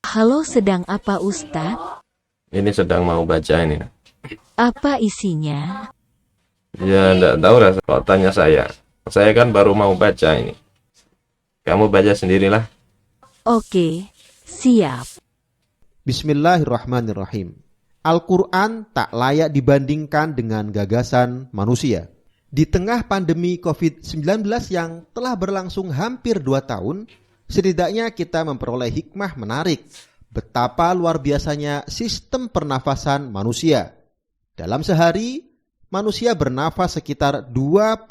Halo, sedang apa Ustadz? Ini sedang mau baca ini. Apa isinya? Ya, enggak tahu rasa kalau tanya saya. Saya kan baru mau baca ini. Kamu baca sendirilah. Oke, siap. Bismillahirrahmanirrahim. Al-Quran tak layak dibandingkan dengan gagasan manusia. Di tengah pandemi COVID-19 yang telah berlangsung hampir 2 tahun, setidaknya kita memperoleh hikmah menarik betapa luar biasanya sistem pernafasan manusia. Dalam sehari, manusia bernafas sekitar 23.000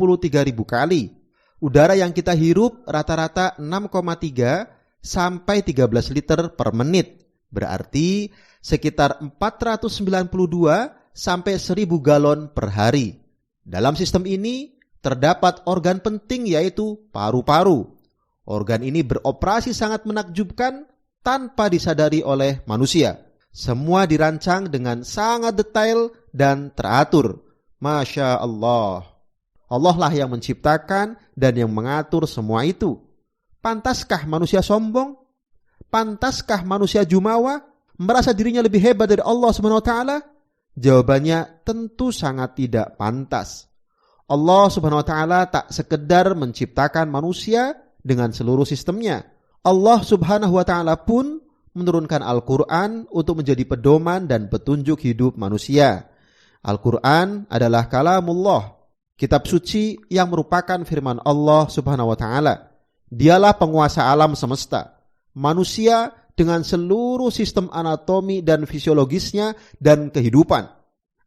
kali. Udara yang kita hirup rata-rata 6,3 sampai 13 liter per menit. Berarti sekitar 492 sampai 1000 galon per hari. Dalam sistem ini terdapat organ penting yaitu paru-paru. Organ ini beroperasi sangat menakjubkan tanpa disadari oleh manusia. Semua dirancang dengan sangat detail dan teratur. Masya Allah. Allah lah yang menciptakan dan yang mengatur semua itu. Pantaskah manusia sombong? Pantaskah manusia jumawa? Merasa dirinya lebih hebat dari Allah SWT? Jawabannya tentu sangat tidak pantas. Allah SWT tak sekedar menciptakan manusia dengan seluruh sistemnya. Allah SWT pun menurunkan Al-Quran untuk menjadi pedoman dan petunjuk hidup manusia. Al-Quran adalah kalamullah, kitab suci yang merupakan firman Allah SWT. Dialah penguasa alam semesta. Manusia dengan seluruh sistem anatomi dan fisiologisnya dan kehidupan.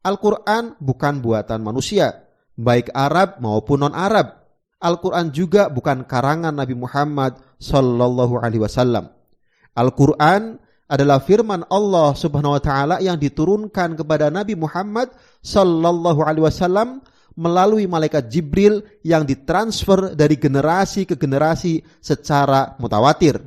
Al-Quran bukan buatan manusia, baik Arab maupun non-Arab. Al-Quran juga bukan karangan Nabi Muhammad sallallahu alaihi wasallam. Al-Quran adalah firman Allah Subhanahu wa taala yang diturunkan kepada Nabi Muhammad sallallahu alaihi wasallam melalui malaikat Jibril yang ditransfer dari generasi ke generasi secara mutawatir.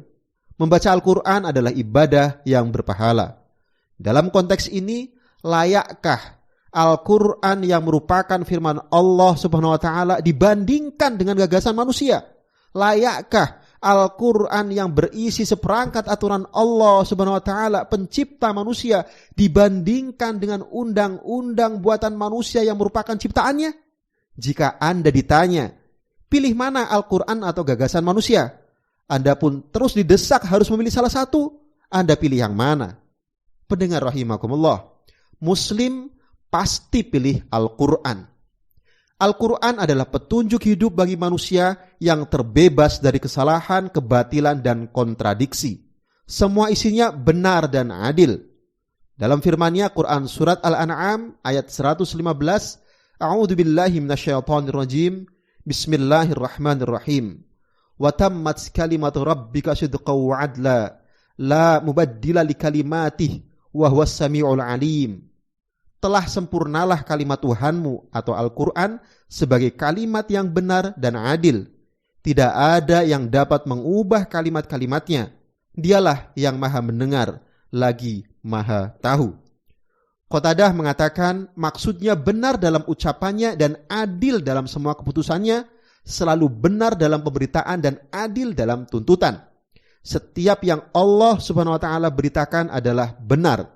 Membaca Al-Quran adalah ibadah yang berpahala. Dalam konteks ini, layakkah Al-Quran yang merupakan firman Allah Subhanahu wa taala dibandingkan dengan gagasan manusia? Layakkah Al-Quran yang berisi seperangkat aturan Allah Subhanahu wa taala pencipta manusia dibandingkan dengan undang-undang buatan manusia yang merupakan ciptaannya? Jika Anda ditanya, pilih mana Al-Quran atau gagasan manusia? Anda pun terus didesak harus memilih salah satu. Anda pilih yang mana? Pendengar rahimakumullah, Muslim pasti pilih Al-Quran. Al-Quran adalah petunjuk hidup bagi manusia yang terbebas dari kesalahan, kebatilan, dan kontradiksi. Semua isinya benar dan adil. Dalam firman-Nya Quran Surat Al-An'am ayat 115, A'udzu billahi minasyaitonir rajim. Bismillahirrahmanirrahim. Wa tammat kalimatu rabbika sidqan wa 'adla, la mubaddila likalimatih wa huwas samiul alim. Telah sempurnalah kalimat Tuhanmu atau Al-Quran sebagai kalimat yang benar dan adil. Tidak ada yang dapat mengubah kalimat-kalimatnya. Dialah yang maha mendengar, lagi maha tahu. Qatadah mengatakan maksudnya benar dalam ucapannya dan adil dalam semua keputusannya, selalu benar dalam pemberitaan dan adil dalam tuntutan. Setiap yang Allah Subhanahu wa taala beritakan adalah benar.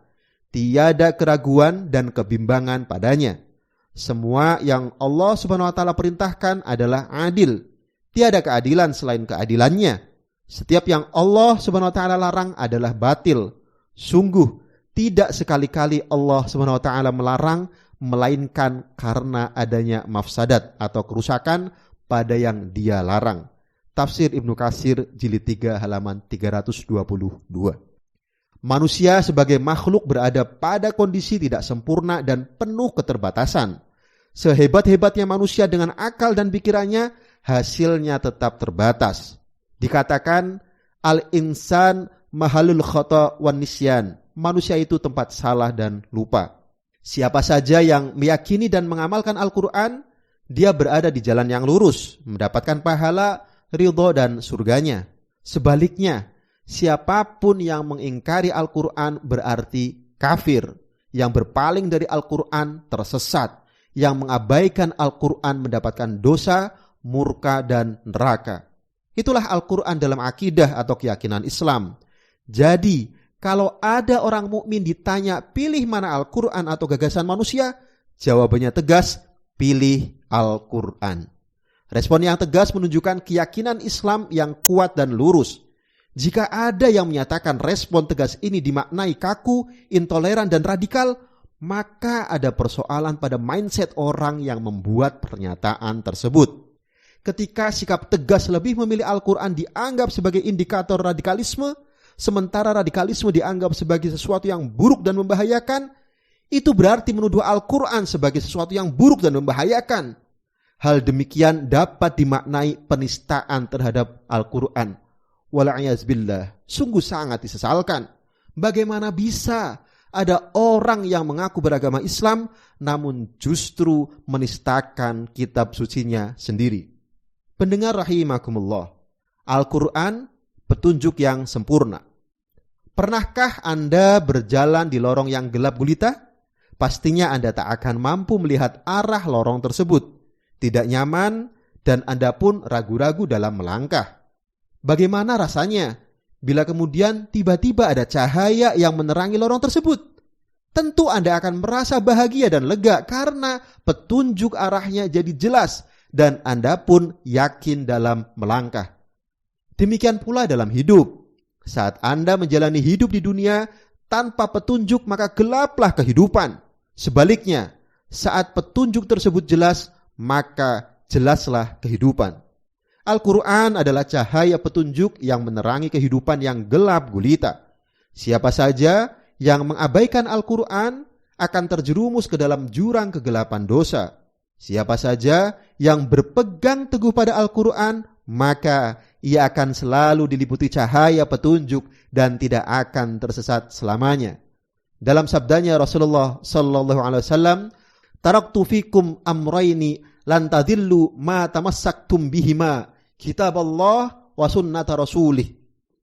Tiada keraguan dan kebimbangan padanya. Semua yang Allah Subhanahu wa taala perintahkan adalah adil. Tiada keadilan selain keadilannya. Setiap yang Allah Subhanahu wa taala larang adalah batil. Sungguh tidak sekali-kali Allah Subhanahu wa taala melarang melainkan karena adanya mafsadat atau kerusakan pada yang Dia larang. Tafsir Ibnu Katsir jilid 3 halaman 322. Manusia sebagai makhluk berada pada kondisi tidak sempurna dan penuh keterbatasan. Sehebat-hebatnya manusia dengan akal dan pikirannya, hasilnya tetap terbatas. Dikatakan, al-insan mahalul khata' wan nisyan. Manusia itu tempat salah dan lupa. Siapa saja yang meyakini dan mengamalkan Al-Quran, dia berada di jalan yang lurus, mendapatkan pahala, ridho dan surganya. Sebaliknya, siapapun yang mengingkari Al-Quran berarti kafir. Yang berpaling dari Al-Quran tersesat. Yang mengabaikan Al-Quran mendapatkan dosa, murka, dan neraka. Itulah Al-Quran dalam akidah atau keyakinan Islam. Jadi, Kalau ada orang mukmin ditanya pilih mana Al-Quran atau gagasan manusia, jawabannya tegas, pilih Al-Quran. Respon yang tegas menunjukkan keyakinan Islam yang kuat dan lurus. Jika ada yang menyatakan respon tegas ini dimaknai kaku, intoleran, dan radikal, maka ada persoalan pada mindset orang yang membuat pernyataan tersebut. Ketika sikap tegas lebih memilih Al-Quran dianggap sebagai indikator radikalisme, sementara radikalisme dianggap sebagai sesuatu yang buruk dan membahayakan, itu berarti menuduh Al-Quran sebagai sesuatu yang buruk dan membahayakan. Hal demikian dapat dimaknai penistaan terhadap Al-Quran. Wala'iyazbillah, sungguh sangat disesalkan. Bagaimana bisa ada orang yang mengaku beragama Islam namun justru menistakan kitab sucinya sendiri? Pendengar rahimakumullah, Al-Quran petunjuk yang sempurna. Pernahkah Anda berjalan di lorong yang gelap gulita? Pastinya Anda tak akan mampu melihat arah lorong tersebut. Tidak nyaman dan Anda pun ragu-ragu dalam melangkah. Bagaimana rasanya bila kemudian tiba-tiba ada cahaya yang menerangi lorong tersebut? Tentu Anda akan merasa bahagia dan lega karena petunjuk arahnya jadi jelas dan Anda pun yakin dalam melangkah. Demikian pula dalam hidup. Saat Anda menjalani hidup di dunia tanpa petunjuk, maka gelaplah kehidupan. Sebaliknya, saat petunjuk tersebut jelas, maka jelaslah kehidupan. Al-Quran adalah cahaya petunjuk yang menerangi kehidupan yang gelap gulita. Siapa saja yang mengabaikan Al-Quran akan terjerumus ke dalam jurang kegelapan dosa. Siapa saja yang berpegang teguh pada Al-Quran, maka ia akan selalu diliputi cahaya petunjuk dan tidak akan tersesat selamanya. Dalam sabdanya Rasulullah sallallahu alaihi wasallam, "Taraktu fikum amrayni lan tadillu ma tamassaktum bihima, kitaballah wa sunnata rasulih."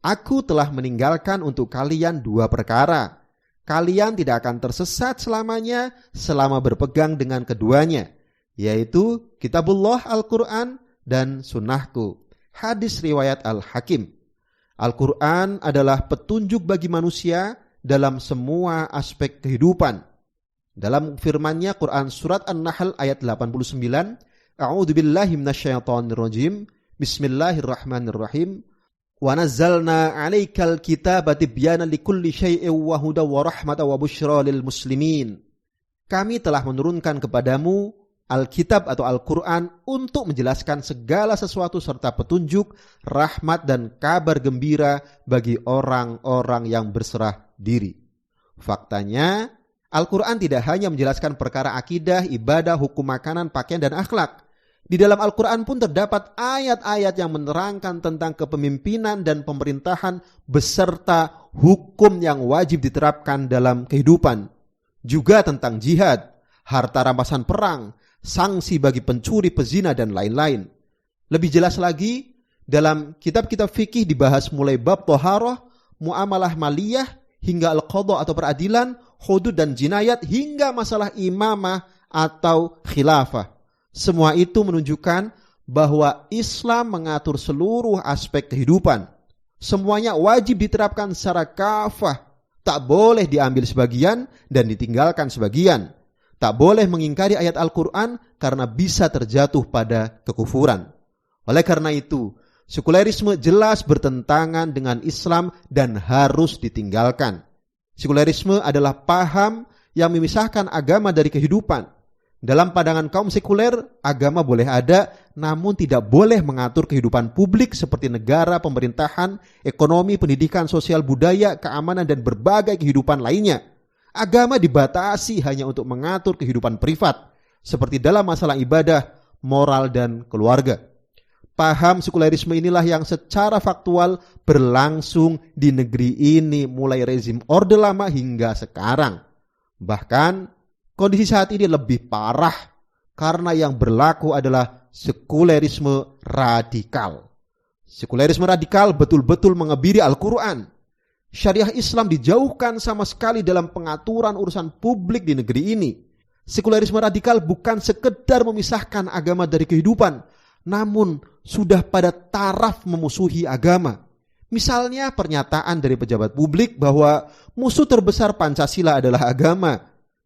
Aku telah meninggalkan untuk kalian dua perkara. Kalian tidak akan tersesat selamanya selama berpegang dengan keduanya, yaitu kitabullah Al-Quran dan sunnahku. Hadis riwayat Al-Hakim. Al-Quran adalah petunjuk bagi manusia dalam semua aspek kehidupan. Dalam firman-Nya Quran surat An-Nahl ayat 89, A'udzubillahi minasyaitonirrajim. Bismillahirrahmanirrahim. Wa nazzalna 'alaikal kitaba tibyanan likulli syai'in wa hudaw wa rahmatan wa busyra lil muslimin. Kami telah menurunkan kepadamu Alkitab atau Al-Quran untuk menjelaskan segala sesuatu serta petunjuk, rahmat dan kabar gembira bagi orang-orang yang berserah diri. Faktanya, Al-Quran tidak hanya menjelaskan perkara akidah, ibadah, hukum makanan, pakaian, dan akhlak. Di dalam Al-Quran pun terdapat ayat-ayat yang menerangkan tentang kepemimpinan dan pemerintahan beserta hukum yang wajib diterapkan dalam kehidupan. Juga tentang jihad, harta rampasan perang, sanksi bagi pencuri, pezina, dan lain-lain. Lebih jelas lagi, dalam kitab-kitab fikih dibahas mulai bab toharoh, muamalah maliyah, hingga al-qadha atau peradilan, hudud dan jinayat, hingga masalah imamah atau khilafah. Semua itu menunjukkan bahwa Islam mengatur seluruh aspek kehidupan. Semuanya wajib diterapkan secara kafah. Tak boleh diambil sebagian dan ditinggalkan sebagian. Tak boleh mengingkari ayat Al-Quran karena bisa terjatuh pada kekufuran. Oleh karena itu, sekulerisme jelas bertentangan dengan Islam dan harus ditinggalkan. Sekulerisme adalah paham yang memisahkan agama dari kehidupan. Dalam pandangan kaum sekuler, agama boleh ada, namun tidak boleh mengatur kehidupan publik seperti negara, pemerintahan, ekonomi, pendidikan, sosial, budaya, keamanan, dan berbagai kehidupan lainnya. Agama dibatasi hanya untuk mengatur kehidupan privat, seperti dalam masalah ibadah, moral, dan keluarga. Paham sekulerisme inilah yang secara faktual berlangsung di negeri ini mulai rezim Orde Lama hingga sekarang. Bahkan, kondisi saat ini lebih parah karena yang berlaku adalah sekulerisme radikal. Sekulerisme radikal betul-betul mengebiri Al-Quran. Syariah Islam dijauhkan sama sekali dalam pengaturan urusan publik di negeri ini. Sekulerisme radikal bukan sekedar memisahkan agama dari kehidupan, namun sudah pada taraf memusuhi agama. Misalnya pernyataan dari pejabat publik bahwa musuh terbesar Pancasila adalah agama.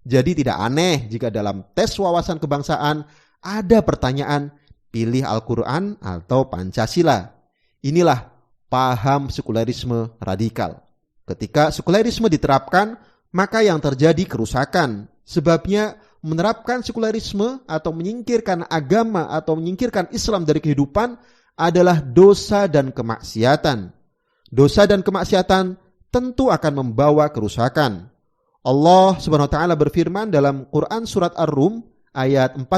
Jadi tidak aneh jika dalam tes wawasan kebangsaan ada pertanyaan pilih Al-Quran atau Pancasila. Inilah paham sekularisme radikal. Ketika sekularisme diterapkan, maka yang terjadi kerusakan. Sebabnya menerapkan sekularisme atau menyingkirkan agama atau menyingkirkan Islam dari kehidupan adalah dosa dan kemaksiatan. Dosa dan kemaksiatan tentu akan membawa kerusakan. Allah Subhanahu wa taala berfirman dalam Quran surat Ar-Rum ayat 41,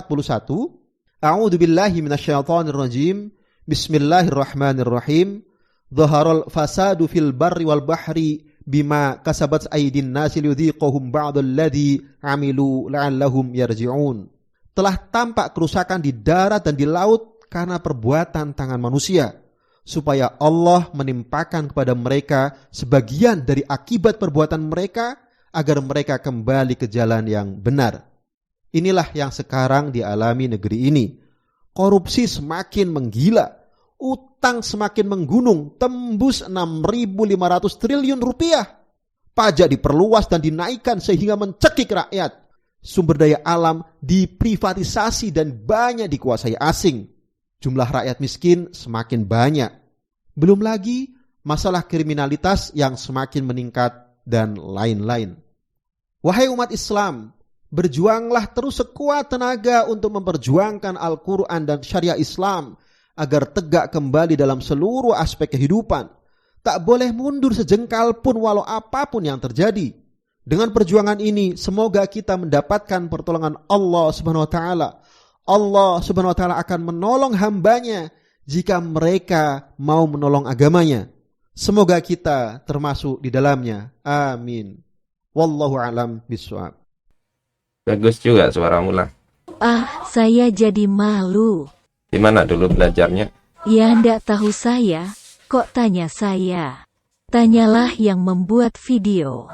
A'udzu billahi minasyaitonir rajim. Bismillahirrahmanirrahim. Dhaharal fasadu fil barri wal bahri bima kasabat aydin nasi liyudhiqahum ba'dalladzi 'amilu la'allahum yarji'un. Telah tampak kerusakan di darat dan di laut karena perbuatan tangan manusia, supaya Allah menimpakan kepada mereka sebagian dari akibat perbuatan mereka agar mereka kembali ke jalan yang benar. Inilah yang sekarang dialami negeri ini. Korupsi semakin menggila, utang semakin menggunung, tembus 6.500 triliun rupiah. Pajak diperluas dan dinaikkan sehingga mencekik rakyat. Sumber daya alam diprivatisasi dan banyak dikuasai asing. Jumlah rakyat miskin semakin banyak. Belum lagi masalah kriminalitas yang semakin meningkat dan lain-lain. Wahai umat Islam, berjuanglah terus sekuat tenaga untuk memperjuangkan Al-Quran dan syariah Islam agar tegak kembali dalam seluruh aspek kehidupan. Tak boleh mundur sejengkal pun walau apapun yang terjadi. Dengan perjuangan ini, semoga kita mendapatkan pertolongan Allah Subhanahu wa taala. Allah Subhanahu wa taala akan menolong hambanya jika mereka mau menolong agamanya. Semoga kita termasuk di dalamnya. Amin. Wallahu a'lam bishawab. Bagus juga suaramu lah. Saya jadi malu. Di mana dulu belajarnya? Ya ndak tahu saya, kok tanya saya. Tanyalah yang membuat video.